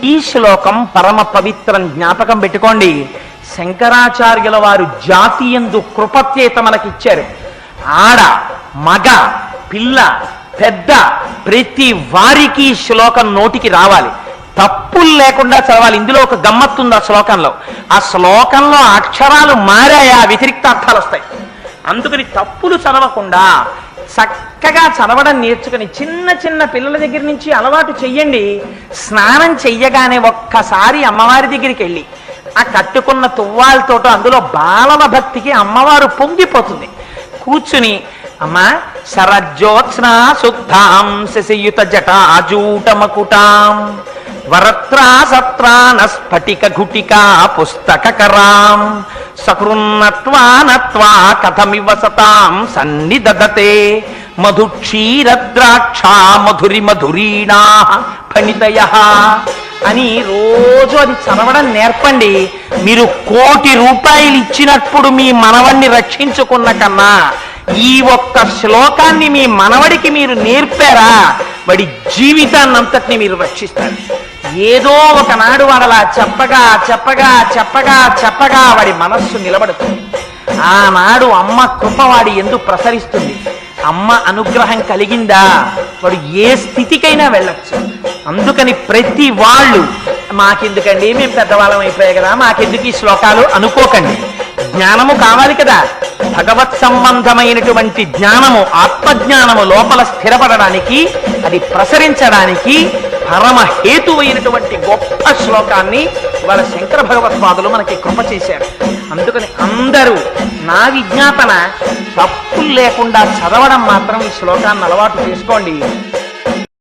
ఈ శ్లోకం పరమ పవిత్రం, జ్ఞాపకం పెట్టుకోండి. శంకరాచార్యుల వారు జాతియందు కృపత్యేత మనకిచ్చారు. ఆడ మగ పిల్ల పెద్ద ప్రతి వారికి శ్లోకం నోటికి రావాలి, తప్పులు లేకుండా చదవాలి. ఇందులో ఒక గమ్మత్తుంది ఆ శ్లోకంలో. ఆ శ్లోకంలో అక్షరాలు మారాయా వ్యతిరిక్త అర్థాలు వస్తాయి. అందుకని తప్పులు చదవకుండా చక్కగా చదవడం నేర్చుకుని చిన్న చిన్న పిల్లల దగ్గర నుంచి అలవాటు చెయ్యండి. స్నానం చెయ్యగానే ఒక్కసారి అమ్మవారి దగ్గరికి వెళ్ళి ఆ కట్టుకున్న తువ్వాలతోటో అందులో బాలల భక్తికి అమ్మవారు పొంగిపోతుంది. కూర్చుని అమ్మా శరజ్యోత్స్నా శుద్ధాం శశియుత జటాజూటమకుటాం వరత్రా సత్రాన స్ఫటిక ఘుటికా పుస్తకరాం సకృన్నత్వా కథమివ సతాం సన్నిదదతే మధుక్షీరద్రాక్షా మధురి మధురీణా ఫణితయః అని రోజు అది చదవడం నేర్పండి. మీరు 1,000,000 రూపాయలు ఇచ్చినప్పుడు మీ మనవణ్ణి రక్షించుకున్న కన్నా ఈ ఒక్క శ్లోకాన్ని మీ మనవడికి మీరు నేర్పారా, వాడి జీవితాన్నంతటిని మీరు రక్షిస్తారు. ఏదో ఒకనాడు వాడలా చెప్పగా చెప్పగా చెప్పగా చెప్పగా వాడి మనస్సు నిలబడుతుంది. ఆనాడు అమ్మ కృప వాడి ఎందు ప్రసరిస్తుంది. అమ్మ అనుగ్రహం కలిగిందా వాడు ఏ స్థితికైనా వెళ్ళచ్చు. అందుకని ప్రతి వాళ్ళు మాకెందుకండి, మేము పెద్దవాళ్ళం అయిపోయాయి కదా, మాకెందుకు ఈ శ్లోకాలు అనుకోకండి. జ్ఞానము కావాలి కదా, భగవత్ సంబంధమైనటువంటి జ్ఞానము ఆత్మజ్ఞానము లోపల స్థిరపడడానికి అది ప్రసరించడానికి పరమ హేతువైనటువంటి గొప్ప శ్లోకాన్ని వాళ్ళ శంకర భగవత్పాదులు మనకి కృప చేశారు. అందుకని అందరూ నా విజ్ఞాపన తప్పులు లేకుండా చదవడం మాత్రం ఈ శ్లోకాన్ని అలవాటు చేసుకోండి.